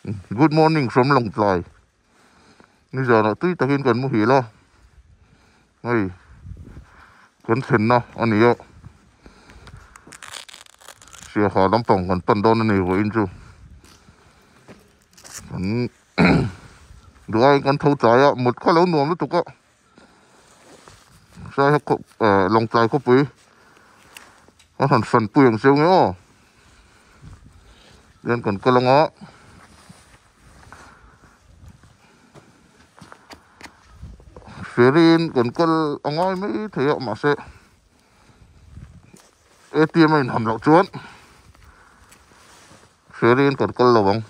Good morning from Long Tlai. Ni giờ nó tuy ta hin cần mu hi lo. Ai. Cần sen na anh ấy. Sia ha lam pong kan pan don ni wo in chu. Kan đuôi kan thâu trái á một cái lâu nuông nó tục á. Sai có Long Tlai có bự. Nó thành phần bự siêu nghe. Nên cần cái lông á. Ferin cần cái ông ấy mới thấy mà sẽ ATM mình hầm lọc chuột. Ferin cần cái lông.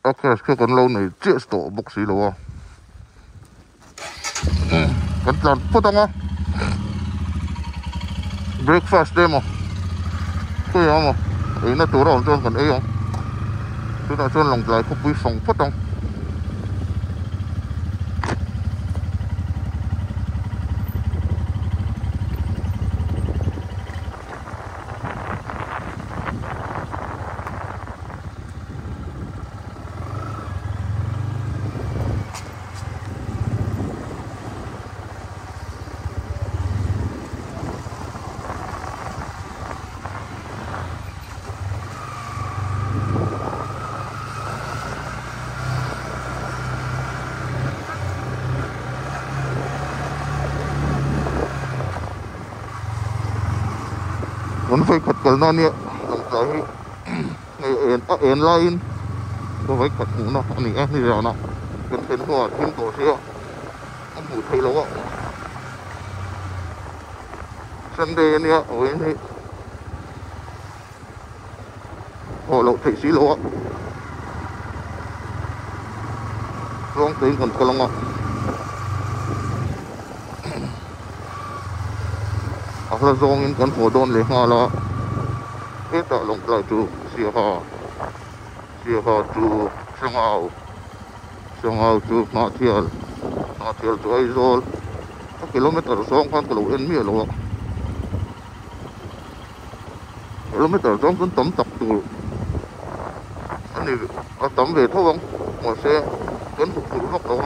Ok, cái con lâu này chết tổ bốc xí luôn. Cần làm phút không á? Breakfast demo. Cái gì mà? Ấy nó tổ rồi cho cần ấy không? Chúng ta cho Long Tlai có quý phòng phút không? Vẫn phải cắt cái nó nè, Long Tlai en line, nó phải cắt nó, anh ấy như thế nào, cần phải có thêm tổ xíu, anh hụt thấy lâu á, Sunday nè, ở đây thì họ lộ thấy xí lâu á, long tới còn cái long á. Là dòng in con phố đồn lấy hoa là hết đã Long Tlai chú xìa hà chú sông ao chú ngã thiel chú ai rồi các km sông khoan cái lối in miệt luôn km sông cũng tấm tập tụ anh này tấm về thôi không mà xe vẫn phục vụ học đó.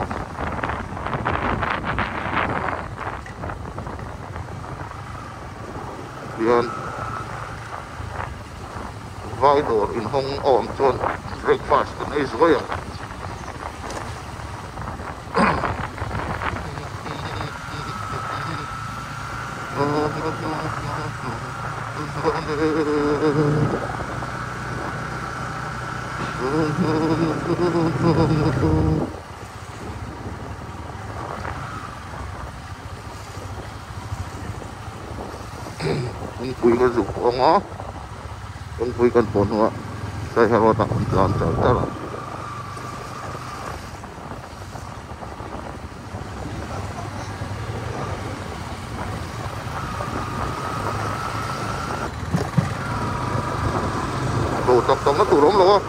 Yan vai door in hong om chon breakfast kan is goyang ông quý cái dục ông á ông quý cái phone hoa saya harus tak lancar lah đồ tập tông nó tủ lắm luôn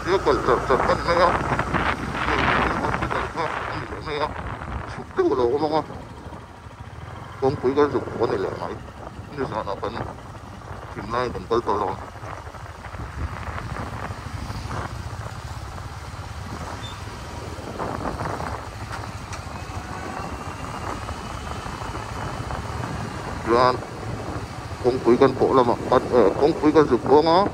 dia còn chật cái này á sụp luôn không á ông quý cái dục của này là mấy như sao nó vẫn tìm lại vẫn tới rồi Yan ông quý cái bộ là mà ông quý cái dục của nó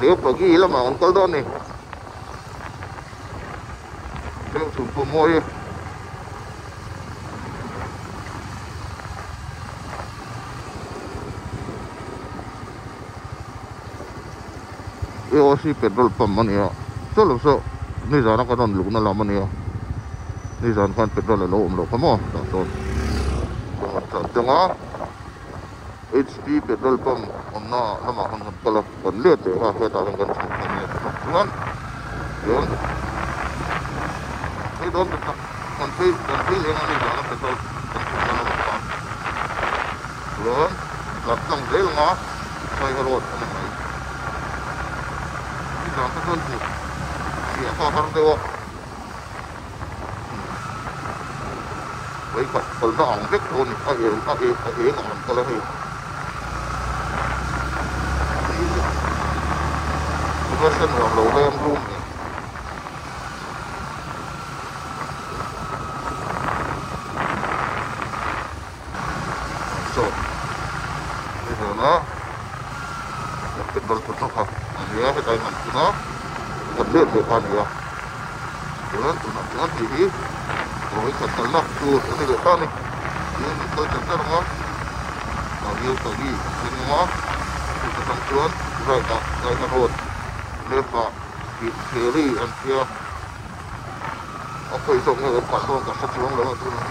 dia pergi lah mah onkel don ni dia sumpah moy si petrol pump man ya so ni zana ka don lugna la man ya ni zan kan petrol lo lo kamo ta so tanga HP petrol pump onna nama kan kala kan lihat ya ka ta kan kan yon ni don kan pi yang ni zana petrol yon lapang del nga sai harot Jangan tertentu. Siapa harus dewa. Baik, kalau tak angkat pun, air kalau ni. version of low RAM room so bây giờ nóเป็นบอลสุดนะครับอันนี้ให้ใจมันคือนะกันเลือดเดือดพันเนี่ยเดี๋ยวนั้นตัวนั้นทีนี้โอ้ยขัดกันนะดูอันนี้เดือดตานี่นี่มีตัวจัดตั้งนะตอนนี้เป็นงอที่จะทำชวนไรกับไรกันโหดเลือดปะเทอรี่อันเทียเอาไปส่งให้กับตัวกับสัตว์ช่วงแล้วตัวนี้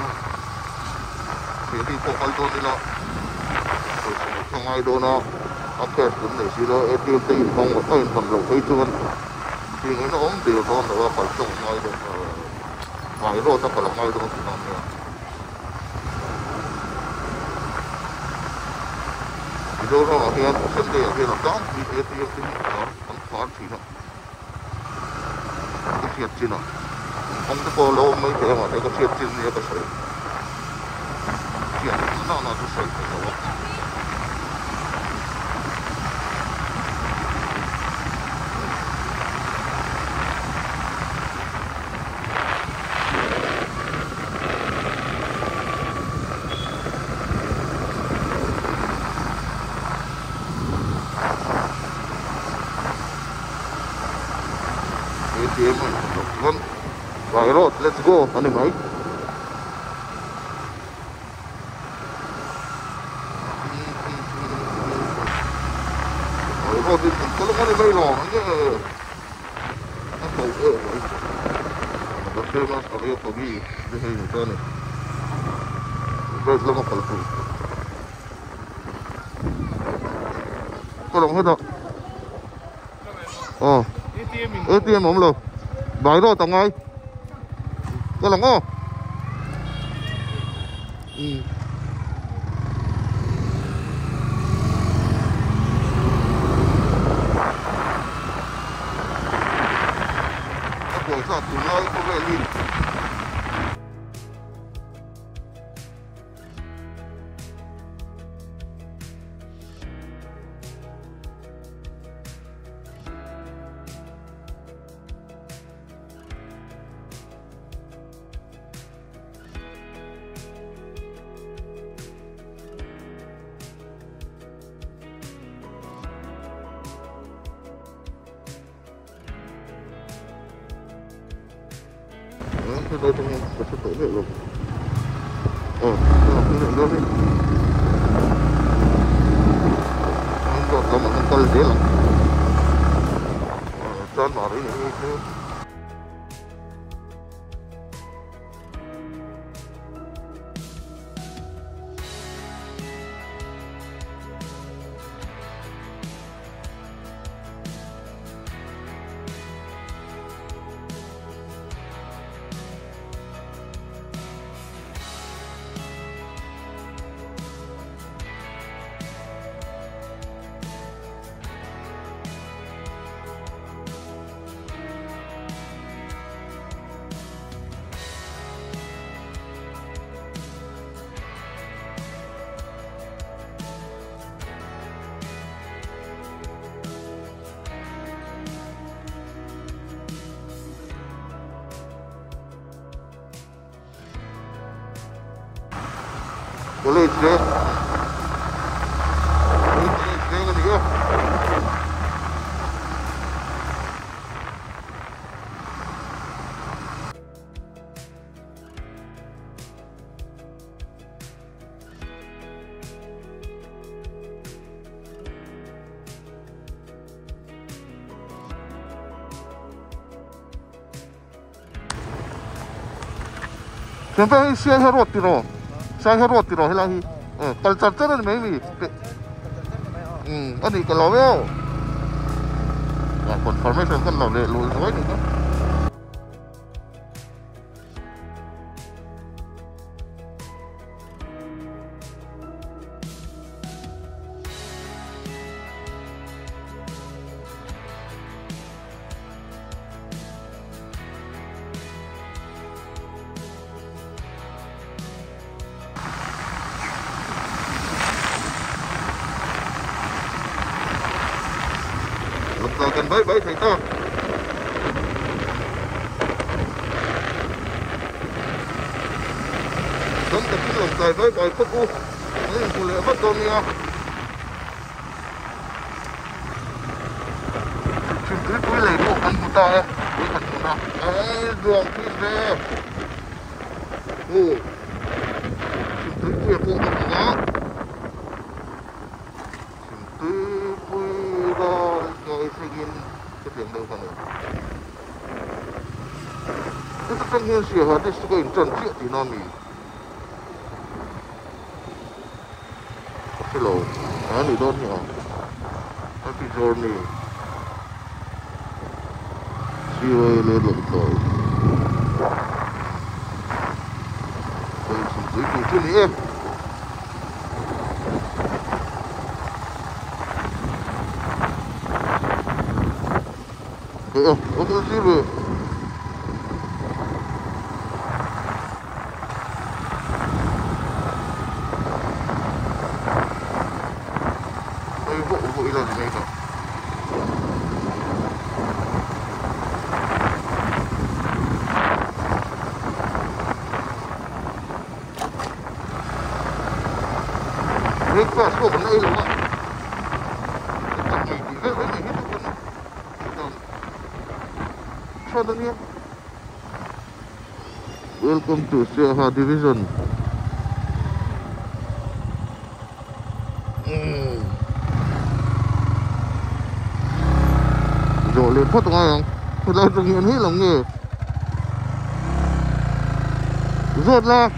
เทอรี่พวกไอ้ตัวนี้ละไปส่งทางไอ้ตัวนะOke, ini sila itu mong ay panlaw kay tuan. Tingin na dia ko na kalsong ngay do. Mayro ta pala ngay do sinamya. Ito na yan sende yan dang di ito yung ang party na. Siya sina. Ang ko lo may kaya ma ko siya sina niya kasi. Siya na to sa ito. Right, let's go. Ano ba? Right, kalau kan ini long, ini apa? Ada mas ada pagi, di sini sana. Baik lama kalau tu. Kalau kita, oh, ATM om lo, bayar tang ai. Có lòng không? Ủa sao tụi nó có vẻ đi. Cái đây trong cái tổ nghệ luôn. Cái này luôn đi. Còn có một con tơ dễ lắm. Trơn vào đấy nữa. Boleh je. Ini kan dia. Sampai siapa roti no? Saya roti no hilang. Kalau charger ni maybe. Ani kalau well. Confirmation kan lo le lu semua ni kan. Lầm dài gần bấy bấy thấy ta. Đóng tập trung lầm dài bấy bấy phút u. Đấy, cô lệ bắt con nha. Chúng tôi quý lấy bộ ăn của ta ấy. Quý ăn của ta. Đấy, đường khi về. Chúng tôi quý bộ ăn của ta. Chúng tôi quý ra cái segin cái tiếng đâu không nữa. Itu pengen sih hadis suka insan sih dinami. Hello, ini donnya. Tapi journey. Siwa ile lontoi. Tôi xin giới thiệu cho em. Ông có gì vậy? Vụ là gì đây không? Breakfast của bên đây đúng không ạ? Cái gì thì với mình hết được luôn. Sao tự nhiên? Welcome to Seha Division. Rồi lên phát ngay không? Thật ra thực hiện hết lòng nghề. Rớt ra.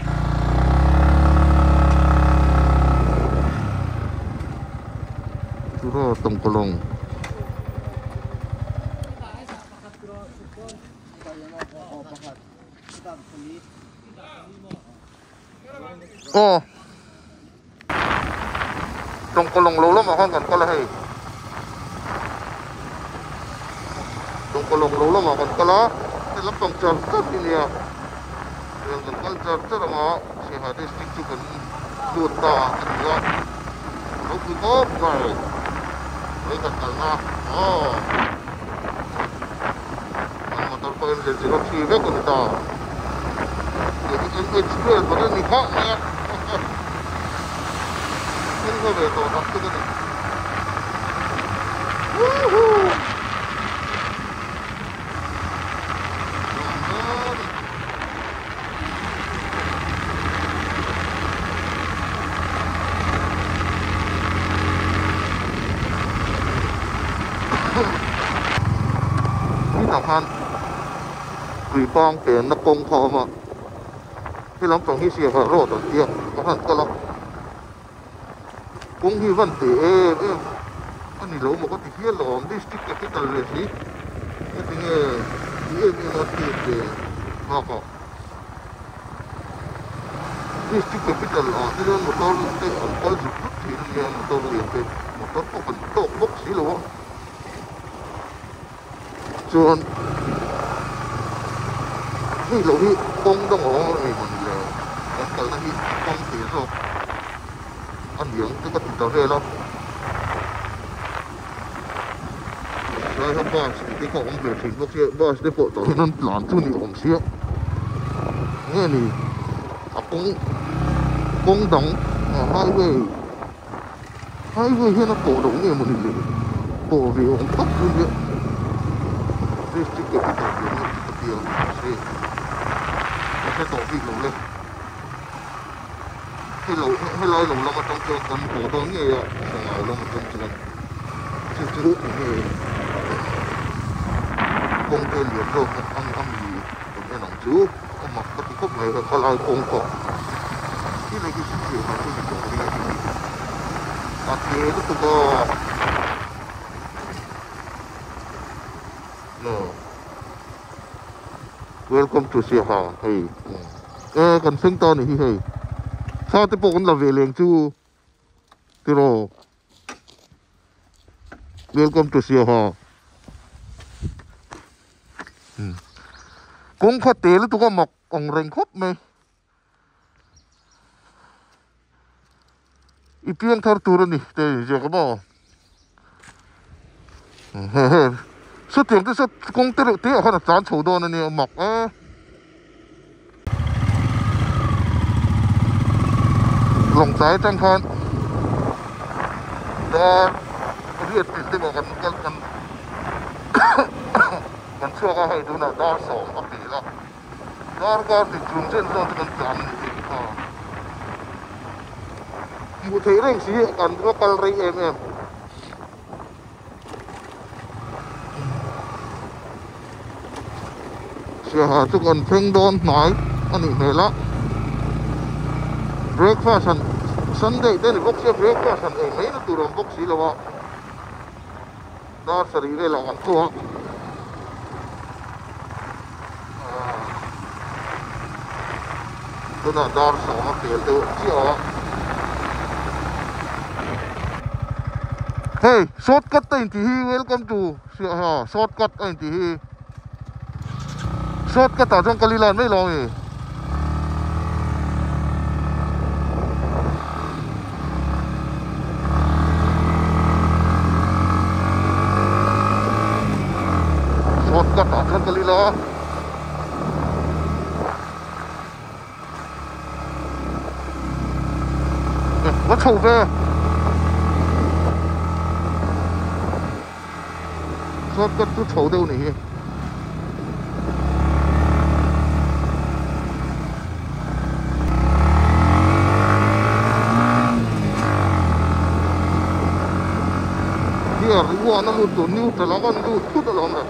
Chú đó tổng cổ lòng. Tổng cổ lòng lâu lắm mà không cần có là hay. Tổng cổ lòng lâu lắm mà còn có lá. Cái lắp tổng trần rất đi nè. Yang kan culture sama si hadis itu kan duta kedua lu cukup baik mereka karena motor poin dari sini sih kan kita jadi NHB pada nikah ya ini gue betul waktu kanนี่สำคัญกรีปองเปลี่ยนนักกงพอมาที่เราต้องที่เสียพระโรดตัวเตี้ยเพราะฉะนั้นก็เรากงที่วันตีอันนี้เราบอกว่าที่เฮียหลอมดิสติกที่ตลาดสิก็ถึงมีมาตีเดียมากกว่าดิสติกที่ตลาดที่เราต้องเตะอันก็จุดที่เราต้องเรียนเป็นต้องเป็นโต๊ะบ็อกซี่หรอส่วนนี่เราที่กงต้องอ๋อไอ้มันเลยแต่ละที่กงเสียสกอันเหลียงที่ก็ติดต่อเรื่อยแล้วใช่ครับบ้านที่เขาผมเปลี่ยนถึงพวกเชี่ยบ้านได้ปวดต่อที่นั่นหลานช่วยนี่ผมเชี่ยนี่นี่กงดองhai người hiện là cổ đống nghề một hình cổ vì ông tóc như vậy district capital dia sẽ tổ vị lồng lên hay lai lồng lama trong cho con cổ đó nghe à phải lồng trong cho chứ nghe công ty liền rồi ăn gì cũng nghe nóng chú ông mặc cái khúc này là có lai công cổ cái này cái sự mà tôi bị cổ đi đặt kế nó cũng có Welcome to Seha. Hey. Kan sing to ni hey. Sa te pon la ve leng chu. Tiro. Welcome to Seha. Kung kha te lu tu ko mok ong reng khop me. Ipiang thar tur ni te je ko ba. xuất tiền tới xuất công tới được tiếng hơn là chán chủ đồ này mọc á lồng trái trăng khan đó riết tiền tới bảoกันเชื่อก็ให้ดูนะด้านสองก็ปีละด้านก็ติดจุนเส้นตรงที่กันจันบุตรเร่งสีกันก็กลไรเสียหายทุกคนเพ่งโดนหน่อยอันนี้ไม่ละเบรกฟ้าฉันสันเดย์ได้ในบล็อกเสียเบรกฟ้าฉันเองไม่รู้ตัวรำบล็อกสีแล้วว่าด้านสรีได้หลังตัวตัวน่ะด้านสองเปลี่ยนตัวที่อ๋อเฮ้ยช็อตคัทตัวที่ฮีเวลคัมทูเสียฮะช็อตคัทตัวที่ฮีช็อตคัทต่างจังกะลีลานไม่ลองเลยช็อตคัทต่างจังกะลีลา我瞅呗，说个都瞅到你。Dia ribuan lalu tu new terlawan tu dalam dah.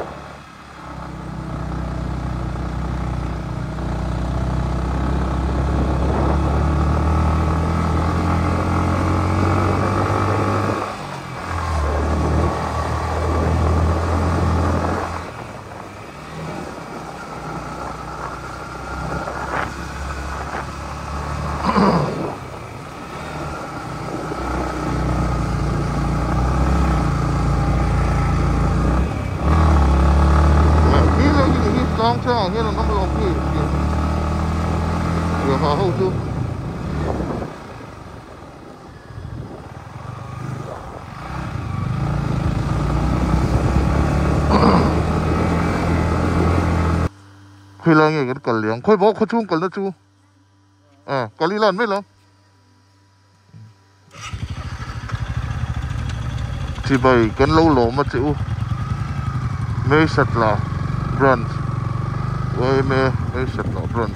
Long cho như là nó lộn gì vừa hòa hậu chứ khi là nghe cái cần liếng khôi bó khôi chung cần nó chu cần đi lần mấy lắm chỉ bày cái lâu lỗ mà chịu mê sạch là brand với mê sạch là brand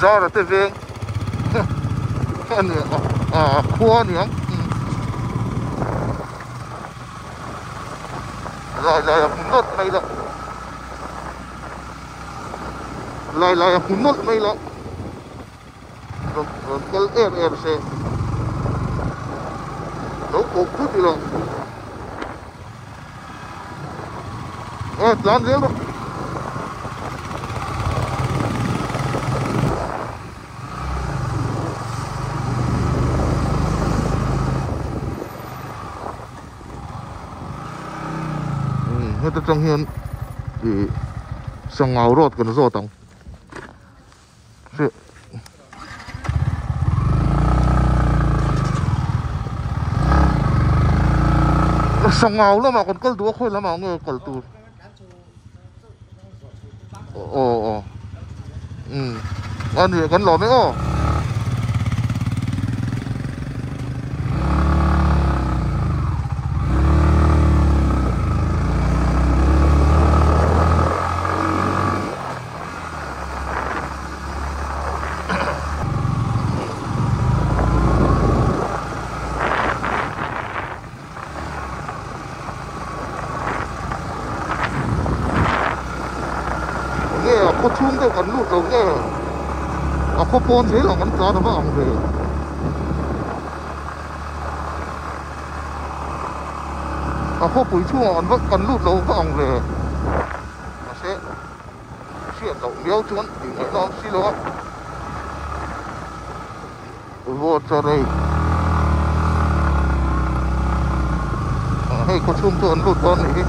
ra là tới viên khua nữa lại cũng nốt mày đó lại cũng nốt mày đó rồi cái em xe đấu cột chút gì rồi lăn dễ luôn người ta trong hiện thì sang ngào rót cái nó rót tông sang ngào lắm mà còn cල් đũa khôi lắm mà người cl tu anh thì gắn lò mấy có chung cái còn lụt đầu nghe có phone thế là ngắn giá nó vào về có bụi chua còn vẫn còn lụt đầu vào về nó sẽ chuyển động méo chuốn thì nó xí đó vô cho đây ให้เขาชุ่มทวนรูปตอนนี้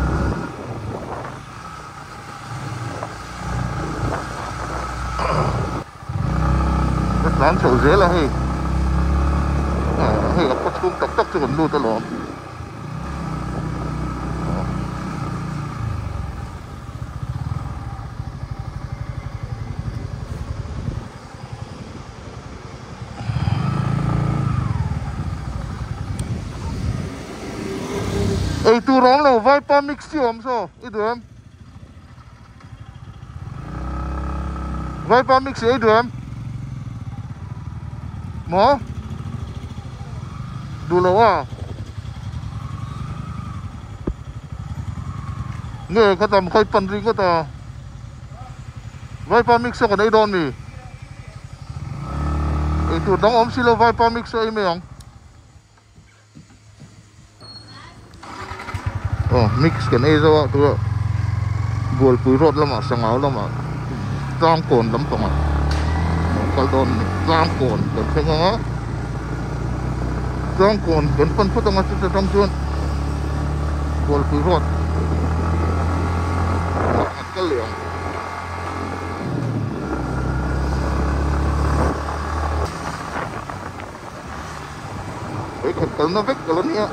ร้านเฉยเสียละให้กับเขาชุ่มตักตักจนดูตลอดtu rong lo vai pa mix siom so idem vai pa mix idem mo du lo wa nge ka tam khoi pan ring ko ta vai pa mix ko nei don mi tu dong om silo vai pa mix ai me ang mix cái này rồi tôi buồn túi rốt lắm mà sáng áo lắm mà giang cồn lắm không à cái đòn giang cồn cần phải ngó giang cồn cần phân phối tông ở trong chuôn buồn túi rốt cái liều cái thật nó vết cái lớn nhá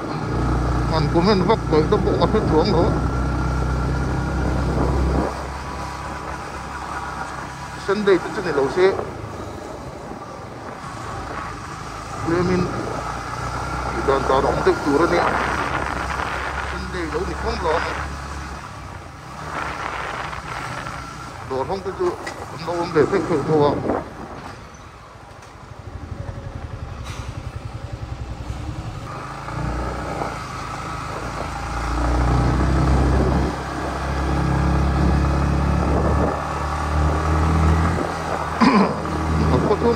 มันกูไม่วักเลยต้องบอกว่าเพชรหลวงเหรอสันเดย์จะเนี่ยเราเสียเรื่องมินตอนเราไม่ได้ตัวเนี่ยสันเดย์เราหนีข้องหลอนโดนห้องตัวเราไม่ได้เพชรตัว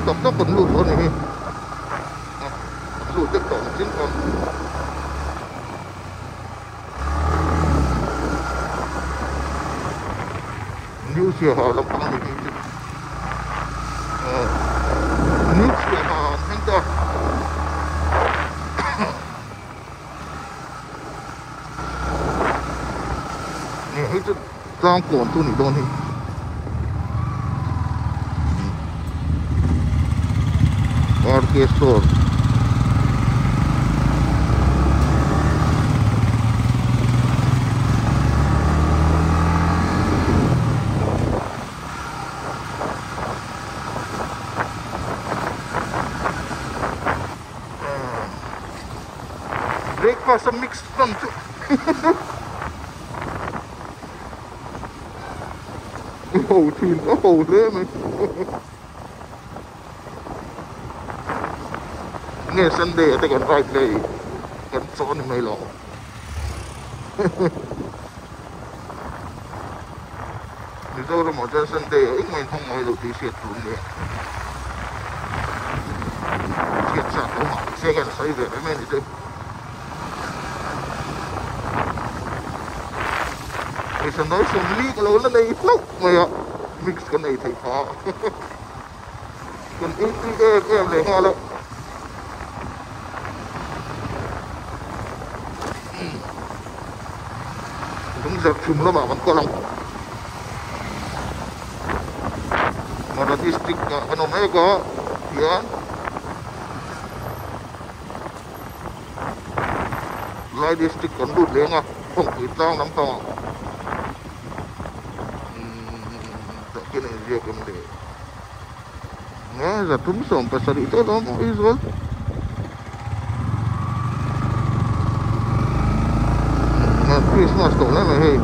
tập nó còn lụt luôn này lụt được tổng trên con new sửa họ làm bằng gì new sửa họ thanh tra này hết trang cồn tu nỉ đôn đi RK Store breakfast mix lunch oh thuyền oh thế mày nghe Sundayแต่ก่อนไฟเลยกันซ้อนไม่หรอกนี่ตัวเราหมดจะ Sunday อีกไม่ท่องไม่หลุดที่เสียตุนเนี่ยเสียสัตว์เราหมาเสียกันใส่เวทไม่นี่ตัวไอ้สนอยสมลีก็เราแล้วในปุ๊บไม่อะ mix กันในไทยฟ้ากันอีกเลยฮะแล้วchúng giật chùm nó bảo vẫn có lòng mà là district cái nó mới có thì lại district còn đụt lên à không bị tao lắm to cái này riêng cái này nghe giật thúng sòng phải xử lý tốt đó mọi người Christmas tổ này mày hề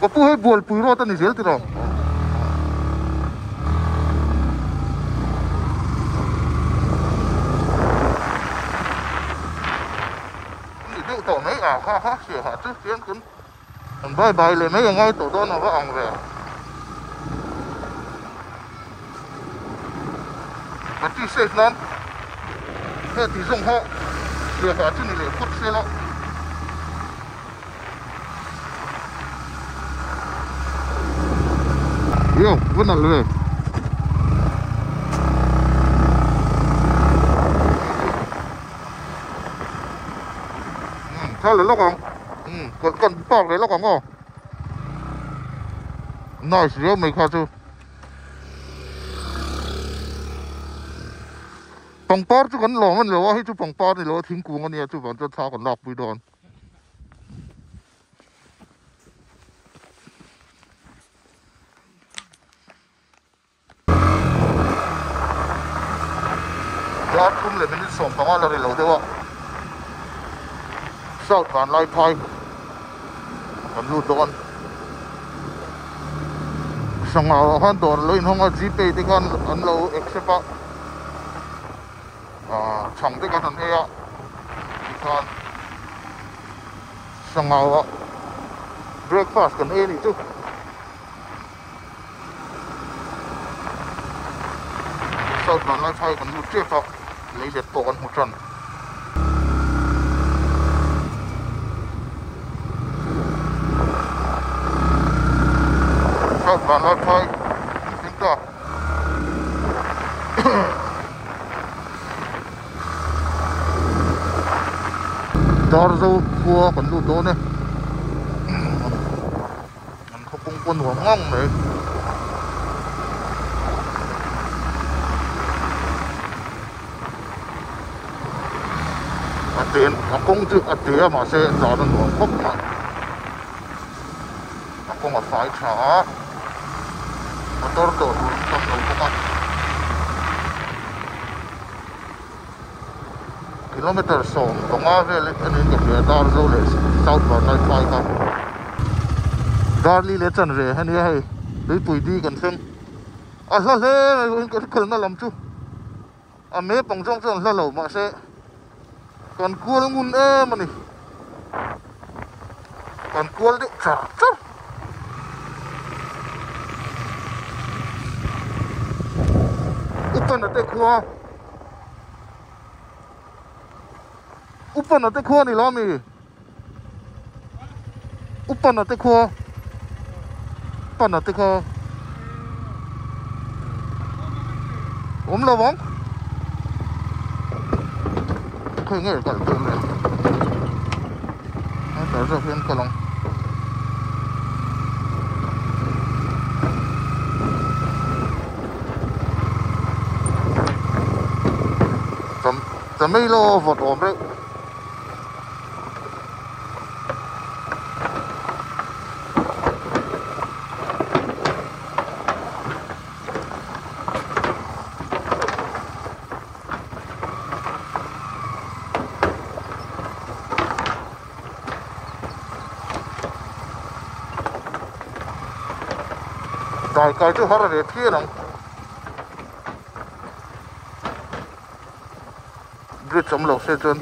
có pu hơi buồn pui ro ta này dễ từ đâu tổ mấy à ha ha sửa hả chứ tiến cứng bye bye lên mấy ngay tổ đó nó có ông về mà chỉ xếp lắm hết thì dùng họ để cả chân này để phút xe lắm yêu vẫn là lười sao lại lóc không còn bọc đấy lóc không không nói xíu mấy khoa chứ bằng bao chứ còn lỏngมันเลยว่าให้chú bằng bao thì loทิ้งกูกันเนี่ยchú bằng cho thao còn lọcไปโดนยอดคุ้มเลยเป็นที่ส่งของอะไรเราด้วยว่าเศร้าผ่านลอยพายมันรูดโดนสงเอาหันโดนเลยห้องอาจีเปที่กันอันเราเอ็กซ์ปะช่างที่กันทันเอะที่กันสงเอาเบรกฟาสต์กันเองนี่จุ๊เศร้าผ่านลอยพายกันรูดเจ็บปะเลยเด็ดตัวกันหัวจันผ่านลอยพายถึงก็ดอร์ซูฟัวกันดูโดนเนี่ยมันเขาคงปวดหัวง่องเลยอาเตียนเขาคงจะอาเตียมาเสียจอดหัวคบมาเขาคงมาฝ่ายช้าmotor tuh untuk melupakan kilometer song tengah velik ini ke dar zole south bar night flight kan dar li le chan re hani hai dei pui di kan sem a la le kan khal na lam chu a me pang jong chang la lo ma se kan kual ngun e mani kan kual de cha cha upan ate khua ni lo mi upan ate khua lo bóng khơi nghe cả tụi này nó trở ra phiên cả lòngจะไม่รอฝนตกเลยđại cái chứ họ là để kia lắm biết chấm lộc xe chân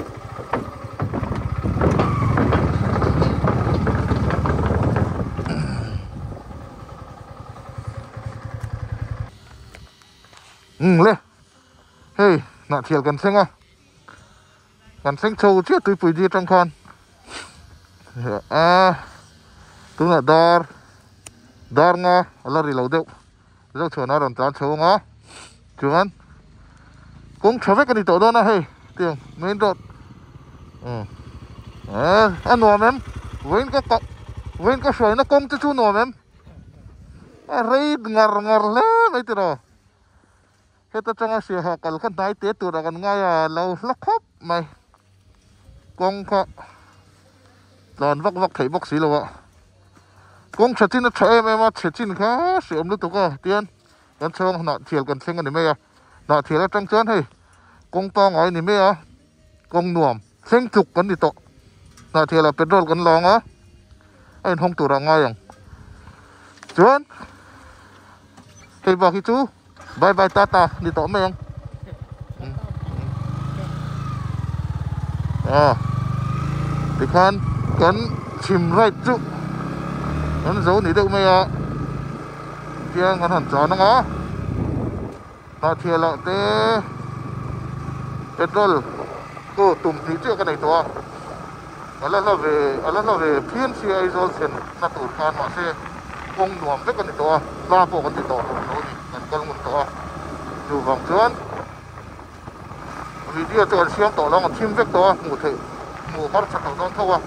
lên hey nạ thiệt gần xanh à gần xanh trâu chết tôi bùi đi trong con tôi là dar nga ala ri lo deu zo chona ron tan chho nga chuan kong thave ka ni to do na he tiang main road no mem wen ka shoi na kong chu no mem rei ngar le mai tiro heta changa sia ha kal khan nai te tu ra kan nga ya lo la khop mai kong kha lon vak thei bok si lo wa kong chatin cha em ma chatin kha siam lu to ka tian kan chong na thial kan theng ani me ya na thial tang chuan hei kong pa ngai ni me ya kong nuam theng tuk kan ni to na thial petrol kan long a ai hong tu ra ngai yang chuan hei ba hi chu bye bye tata ni to me yang thì kan chim right chu anh giấu ní đâu mày kia ngon hẳn chó nó ngó nó thiệt là thế petrol cô tụm tí trước cái này to nó về phiên xe ai rồi sen nó tụt khan mà xe công nuông rất cái này to la bộ cái này to nó đi gần con một to dù vòng trơn vì đi từ xem to nó còn chim rất to mù thể mù bắt chặt đầu thâu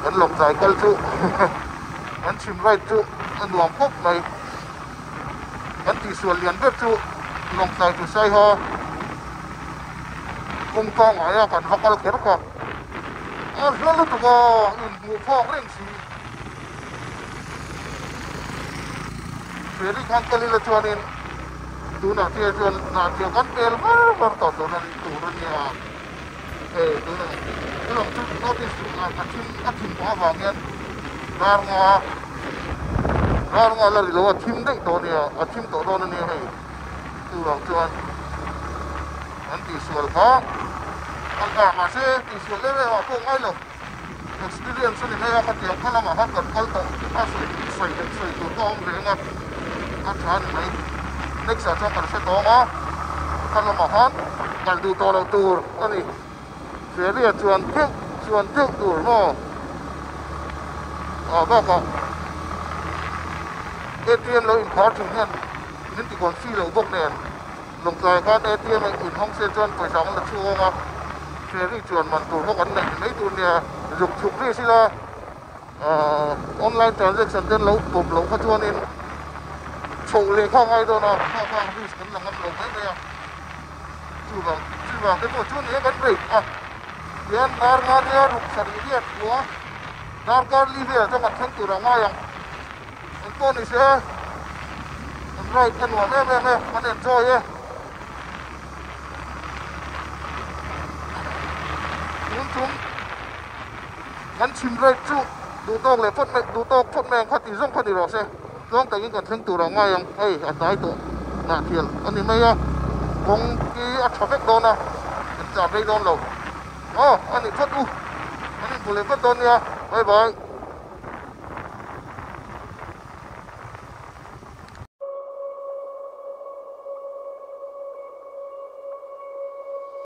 anh lồng dài cân chú anh chim ray chú anh nuông cốc này anh chỉ sửa liền biết chú lồng dài chú say ho công con ấy còn học cái kết quả nó lúc đó mù phong lên gì phía đi khang cái là cho nên tu nào thì nào thì con bèo mà tao tu này nhà tu này tu làm chút nó đi xuống ăn chim quá vàng nha ra ngà là rồi chim đấy đó nè chim đó nè hay tu làm cho anh đi xuống đó anh cả mà xe đi xuống lên là không ai đâu experience này là cái gì không làm mà hết còn coi tao xoay tụi con về ngà anh chán này next cho con sẽ to ngó không làm mà hết cònดูto đầu tour anh đi phía đi chuồn trước tour mà bác ạ ATM là important hơn nên chỉ còn phi là bốc nền lồng dài các ATM này in không xe chuồn phải sống là chua mà phía đi chuồn mà tụi nó còn này mấy tụi nè dục chụp đi xí là online transaction trên lâu bồm lâu phát chuồn nên phụ liền không ai đâu nào không đi xuống là ngâm lồng đấy nè chú vào cái một chút nữa vẫn rịch yan nar dia ruk sariliat gua nar kar livia to kat thang tu ra ngai ang ko ni se ang right kan wa me man enjoy chung ngắn chim right chu du tong le phot me khati zong khati ro se zong ta yin kan thang tu ra ngai ang ei atai to na thiel ani mai kong ki a traffic do na cha dei don lo anh đi thoát u anh đi phụ lên bắt đón nha bye bye